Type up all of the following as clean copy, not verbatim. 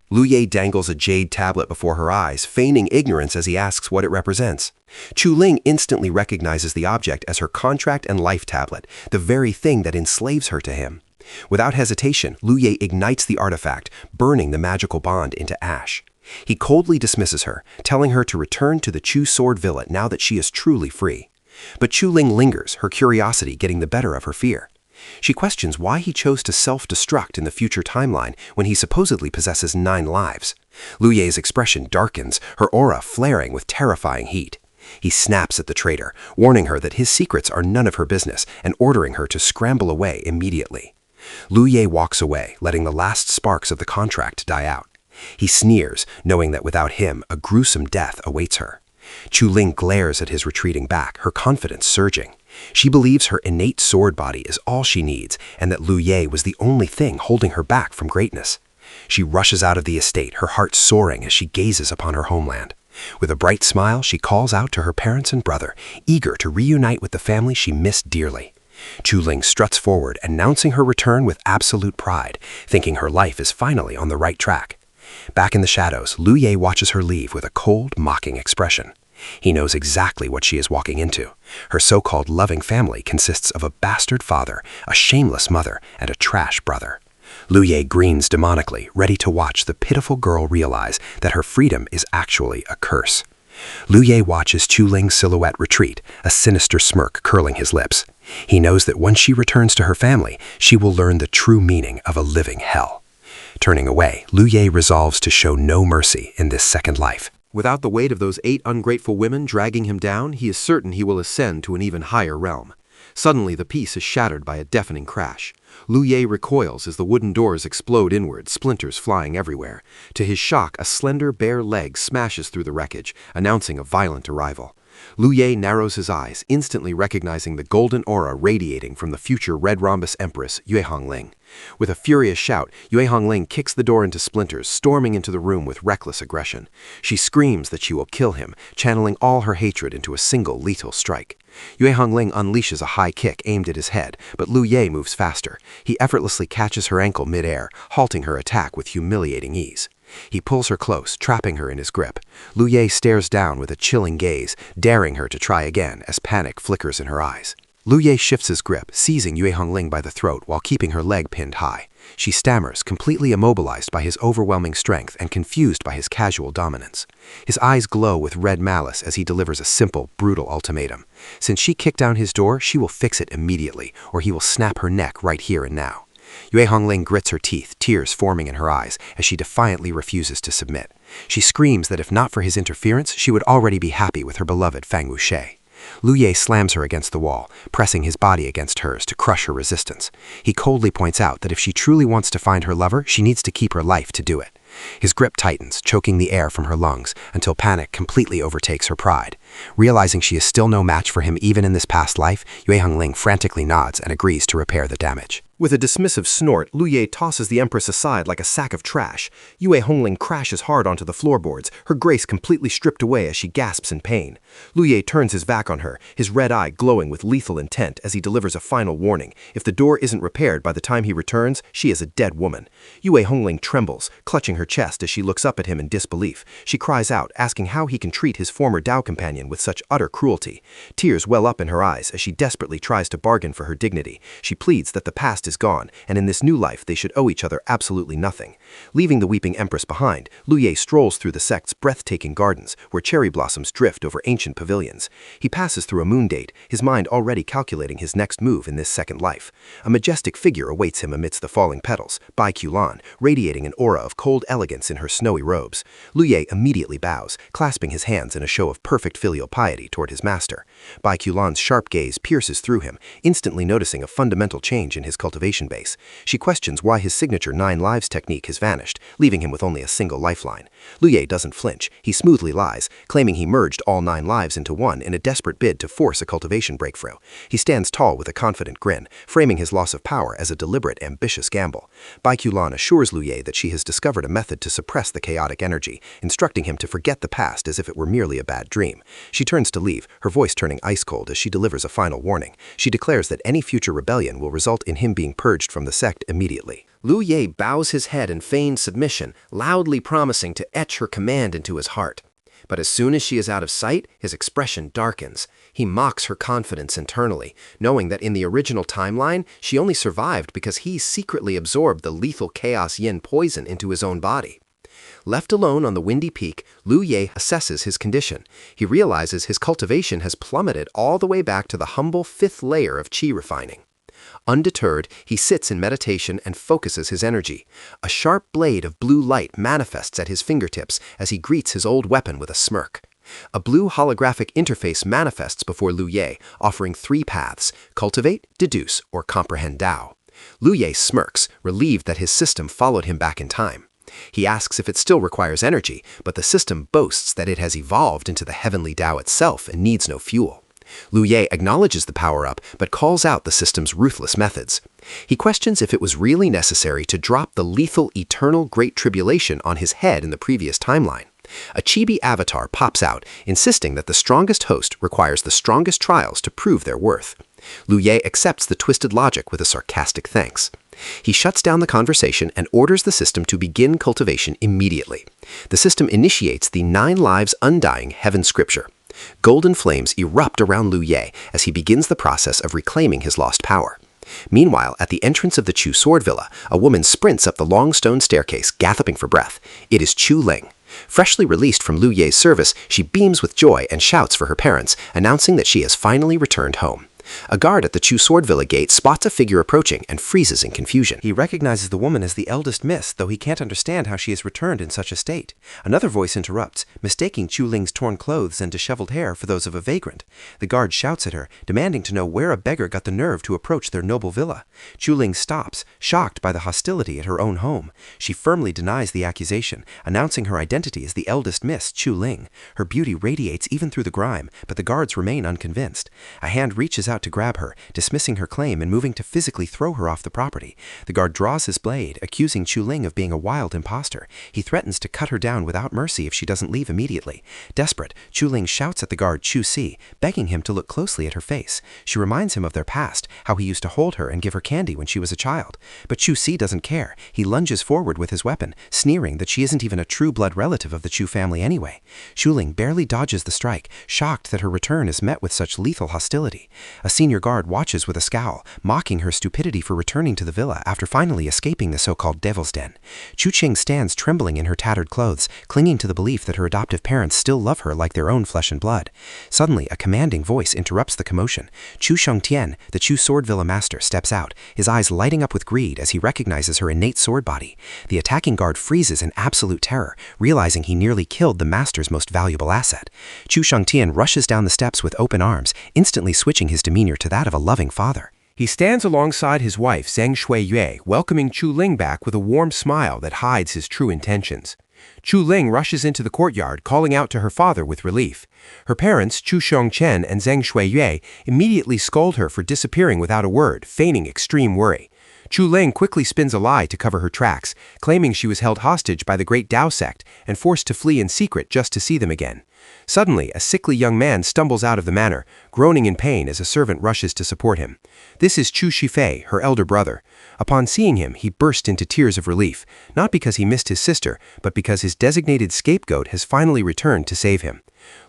Lu Ye dangles a jade tablet before her eyes, feigning ignorance as he asks what it represents. Chu Ling instantly recognizes the object as her contract and life tablet, the very thing that enslaves her to him. Without hesitation, Lu Ye ignites the artifact, burning the magical bond into ash. He coldly dismisses her, telling her to return to the Chu Sword Villa now that she is truly free. But Chu Ling lingers, her curiosity getting the better of her fear. She questions why he chose to self-destruct in the future timeline when he supposedly possesses 9 lives. Lu Ye's expression darkens, her aura flaring with terrifying heat. He snaps at the traitor, warning her that his secrets are none of her business and ordering her to scramble away immediately. Lu Ye walks away, letting the last sparks of the contract die out. He sneers, knowing that without him, a gruesome death awaits her. Chu Ling glares at his retreating back, her confidence surging. She believes her innate sword body is all she needs and that Lu Ye was the only thing holding her back from greatness. She rushes out of the estate, her heart soaring as she gazes upon her homeland. With a bright smile, she calls out to her parents and brother, eager to reunite with the family she missed dearly. Chu Ling struts forward, announcing her return with absolute pride, thinking her life is finally on the right track. Back in the shadows, Lu Ye watches her leave with a cold, mocking expression. He knows exactly what she is walking into. Her so-called loving family consists of a bastard father, a shameless mother, and a trash brother. Lu Ye grins demonically, ready to watch the pitiful girl realize that her freedom is actually a curse. Lu Ye watches Chu Ling's silhouette retreat, a sinister smirk curling his lips. He knows that when she returns to her family, she will learn the true meaning of a living hell. Turning away, Lu Ye resolves to show no mercy in this second life. Without the weight of those 8 ungrateful women dragging him down, he is certain he will ascend to an even higher realm. Suddenly, the peace is shattered by a deafening crash. Lu Ye recoils as the wooden doors explode inward, splinters flying everywhere. To his shock, a slender, bare leg smashes through the wreckage, announcing a violent arrival. Lu Ye narrows his eyes, instantly recognizing the golden aura radiating from the future Red Rhombus Empress, Yue Hongling. With a furious shout, Yue Hongling kicks the door into splinters, storming into the room with reckless aggression. She screams that she will kill him, channeling all her hatred into a single lethal strike. Yue Hongling unleashes a high kick aimed at his head, but Lu Ye moves faster. He effortlessly catches her ankle mid-air, halting her attack with humiliating ease. He pulls her close, trapping her in his grip. Lu Ye stares down with a chilling gaze, daring her to try again as panic flickers in her eyes. Lu Ye shifts his grip, seizing Yue Hongling by the throat while keeping her leg pinned high. She stammers, completely immobilized by his overwhelming strength and confused by his casual dominance. His eyes glow with red malice as he delivers a simple, brutal ultimatum. Since she kicked down his door, she will fix it immediately, or he will snap her neck right here and now. Yue Hongling grits her teeth, tears forming in her eyes, as she defiantly refuses to submit. She screams that if not for his interference, she would already be happy with her beloved Fang Wuxie. Lu Ye slams her against the wall, pressing his body against hers to crush her resistance. He coldly points out that if she truly wants to find her lover, she needs to keep her life to do it. His grip tightens, choking the air from her lungs, until panic completely overtakes her pride. Realizing she is still no match for him even in this past life, Yue Hongling frantically nods and agrees to repair the damage. With a dismissive snort, Lu Ye tosses the Empress aside like a sack of trash. Yue Hongling crashes hard onto the floorboards, her grace completely stripped away as she gasps in pain. Lu Ye turns his back on her, his red eye glowing with lethal intent as he delivers a final warning. If the door isn't repaired by the time he returns, she is a dead woman. Yue Hongling trembles, clutching her chest as she looks up at him in disbelief. She cries out, asking how he can treat his former Dao companion with such utter cruelty. Tears well up in her eyes as she desperately tries to bargain for her dignity. She pleads that the past is gone, and in this new life they should owe each other absolutely nothing. Leaving the weeping Empress behind, Lu Ye strolls through the sect's breathtaking gardens, where cherry blossoms drift over ancient pavilions. He passes through a moon date, his mind already calculating his next move in this second life. A majestic figure awaits him amidst the falling petals, Bai Qiulan, radiating an aura of cold elegance in her snowy robes. Lu Ye immediately bows, clasping his hands in a show of perfect filial piety toward his master. Bai Qiulan's sharp gaze pierces through him, instantly noticing a fundamental change in his cultivation base. She questions why his signature 9 lives technique has vanished, leaving him with only a single lifeline. Lu Ye doesn't flinch. He smoothly lies, claiming he merged all 9 lives into one in a desperate bid to force a cultivation breakthrough. He stands tall with a confident grin, framing his loss of power as a deliberate, ambitious gamble. Bai Qiulan assures Lu Ye that she has discovered a method to suppress the chaotic energy, instructing him to forget the past as if it were merely a bad dream. She turns to leave, her voice turning ice cold as she delivers a final warning. She declares that any future rebellion will result in him being purged from the sect immediately. Lu Ye bows his head in feigned submission, loudly promising to etch her command into his heart. But as soon as she is out of sight, his expression darkens. He mocks her confidence internally, knowing that in the original timeline, she only survived because he secretly absorbed the lethal Chaos Yin poison into his own body. Left alone on the windy peak, Lu Ye assesses his condition. He realizes his cultivation has plummeted all the way back to the humble 5th layer of qi refining. Undeterred, he sits in meditation and focuses his energy. A sharp blade of blue light manifests at his fingertips as he greets his old weapon with a smirk. A blue holographic interface manifests before Lu Ye, offering 3 paths: cultivate, deduce, or comprehend Tao. Lu Ye smirks, relieved that his system followed him back in time. He asks if it still requires energy, but the system boasts that it has evolved into the heavenly Tao itself and needs no fuel. Lu Ye acknowledges the power-up, but calls out the system's ruthless methods. He questions if it was really necessary to drop the lethal eternal Great Tribulation on his head in the previous timeline. A chibi avatar pops out, insisting that the strongest host requires the strongest trials to prove their worth. Lu Ye accepts the twisted logic with a sarcastic thanks. He shuts down the conversation and orders the system to begin cultivation immediately. The system initiates the 9 lives undying heaven scripture. Golden flames erupt around Lu Ye as he begins the process of reclaiming his lost power. Meanwhile, at the entrance of the Chu Sword Villa, a woman sprints up the long stone staircase, gasping for breath. It is Chu Ling. Freshly released from Lu Ye's service, she beams with joy and shouts for her parents, announcing that she has finally returned home. A guard at the Chu Sword Villa gate spots a figure approaching and freezes in confusion. He recognizes the woman as the eldest miss, though he can't understand how she has returned in such a state. Another voice interrupts, mistaking Chu Ling's torn clothes and disheveled hair for those of a vagrant. The guard shouts at her, demanding to know where a beggar got the nerve to approach their noble villa. Chu Ling stops, shocked by the hostility at her own home. She firmly denies the accusation, announcing her identity as the eldest miss, Chu Ling. Her beauty radiates even through the grime, but the guards remain unconvinced. A hand reaches out to grab her, dismissing her claim and moving to physically throw her off the property. The guard draws his blade, accusing Chu Ling of being a wild imposter. He threatens to cut her down without mercy if she doesn't leave immediately. Desperate, Chu Ling shouts at the guard Chu Si, begging him to look closely at her face. She reminds him of their past, how he used to hold her and give her candy when she was a child. But Chu Si doesn't care. He lunges forward with his weapon, sneering that she isn't even a true blood relative of the Chu family anyway. Chu Ling barely dodges the strike, shocked that her return is met with such lethal hostility. A senior guard watches with a scowl, mocking her stupidity for returning to the villa after finally escaping the so-called Devil's Den. Chu Qing stands trembling in her tattered clothes, clinging to the belief that her adoptive parents still love her like their own flesh and blood. Suddenly, a commanding voice interrupts the commotion. Chu Xianxia, the Chu Sword Villa master, steps out, his eyes lighting up with greed as he recognizes her innate sword body. The attacking guard freezes in absolute terror, realizing he nearly killed the master's most valuable asset. Chu Xianxia rushes down the steps with open arms, instantly switching his demeanor to that of a loving father. He stands alongside his wife, Zheng Shuiyue, welcoming Chu Ling back with a warm smile that hides his true intentions. Chu Ling rushes into the courtyard, calling out to her father with relief. Her parents, Chu Xiongchen and Zheng Shuiyue, immediately scold her for disappearing without a word, feigning extreme worry. Chu Ling quickly spins a lie to cover her tracks, claiming she was held hostage by the Great Tao sect and forced to flee in secret just to see them again. Suddenly, a sickly young man stumbles out of the manor, groaning in pain as a servant rushes to support him. This is Chu Shifei, her elder brother. Upon seeing him, he burst into tears of relief, not because he missed his sister, but because his designated scapegoat has finally returned to save him.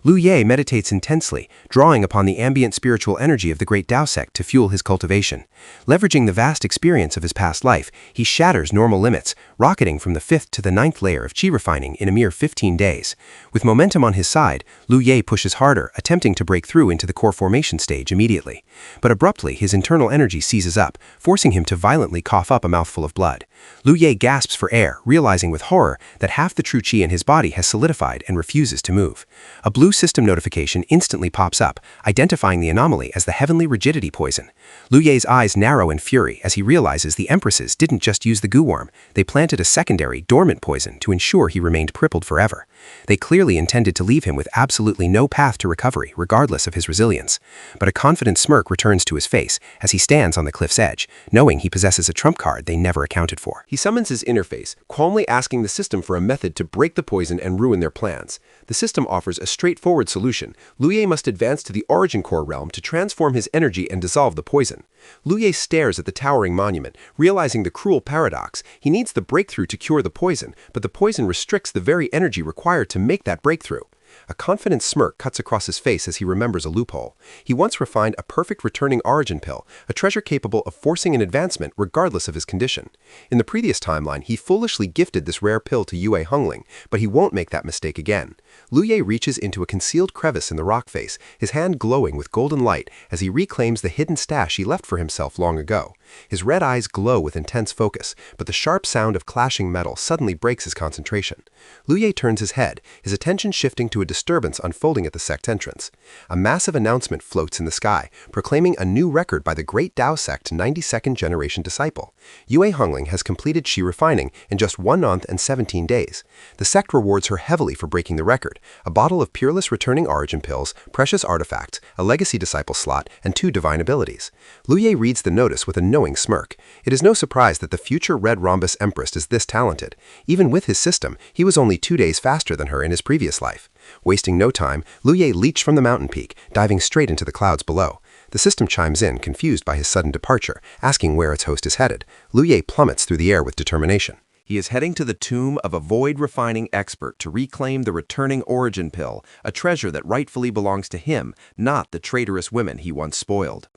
Lu Ye meditates intensely, drawing upon the ambient spiritual energy of the Great Tao sect to fuel his cultivation. Leveraging the vast experience of his past life, he shatters normal limits, rocketing from the 5th to the 9th layer of qi refining in a mere 15 days. With momentum on his side, Lu Ye pushes harder, attempting to break through into the core formation stage immediately. But abruptly, his internal energy seizes up, forcing him to violently cough up a mouthful of blood. Lu Ye gasps for air, realizing with horror that half the true qi in his body has solidified and refuses to move. A blue system notification instantly pops up, identifying the anomaly as the heavenly rigidity poison. Lu Ye's eyes narrow in fury as he realizes the Empresses didn't just use the goo worm, they planted a secondary, dormant poison to ensure he remained crippled forever. They clearly intended to leave him with absolutely no path to recovery, regardless of his resilience. But a confident smirk returns to his face as he stands on the cliff's edge, knowing he possesses a trump card they never accounted for. He summons his interface, calmly asking the system for a method to break the poison and ruin their plans. The system offers a straightforward solution. Luye must advance to the origin core realm to transform his energy and dissolve the poison. Luye stares at the towering monument, realizing the cruel paradox. He needs the breakthrough to cure the poison, but the poison restricts the very energy required to make that breakthrough. A confident smirk cuts across his face as he remembers a loophole. He once refined a perfect returning origin pill, a treasure capable of forcing an advancement regardless of his condition. In the previous timeline, he foolishly gifted this rare pill to Yue Hongling, but he won't make that mistake again. Luye reaches into a concealed crevice in the rock face, his hand glowing with golden light as he reclaims the hidden stash he left for himself long ago. His red eyes glow with intense focus, but the sharp sound of clashing metal suddenly breaks his concentration. Luye turns his head, his attention shifting to a disturbance unfolding at the sect entrance. A massive announcement floats in the sky, proclaiming a new record by the Great Tao Sect 92nd generation disciple. Yue Hongling has completed Shi refining in just 1 month and 17 days. The sect rewards her heavily for breaking the record: a bottle of peerless returning origin pills, precious artifacts, a legacy disciple slot, and 2 divine abilities. Luye reads the notice with a knowing smirk. It is no surprise that the future Red Rhombus Empress is this talented. Even with his system, he was only 2 days faster than her in his previous life. Wasting no time, Luye leaps from the mountain peak, diving straight into the clouds below. The system chimes in, confused by his sudden departure, asking where its host is headed. Luye plummets through the air with determination. He is heading to the tomb of a void-refining expert to reclaim the returning origin pill, a treasure that rightfully belongs to him, not the traitorous women he once spoiled.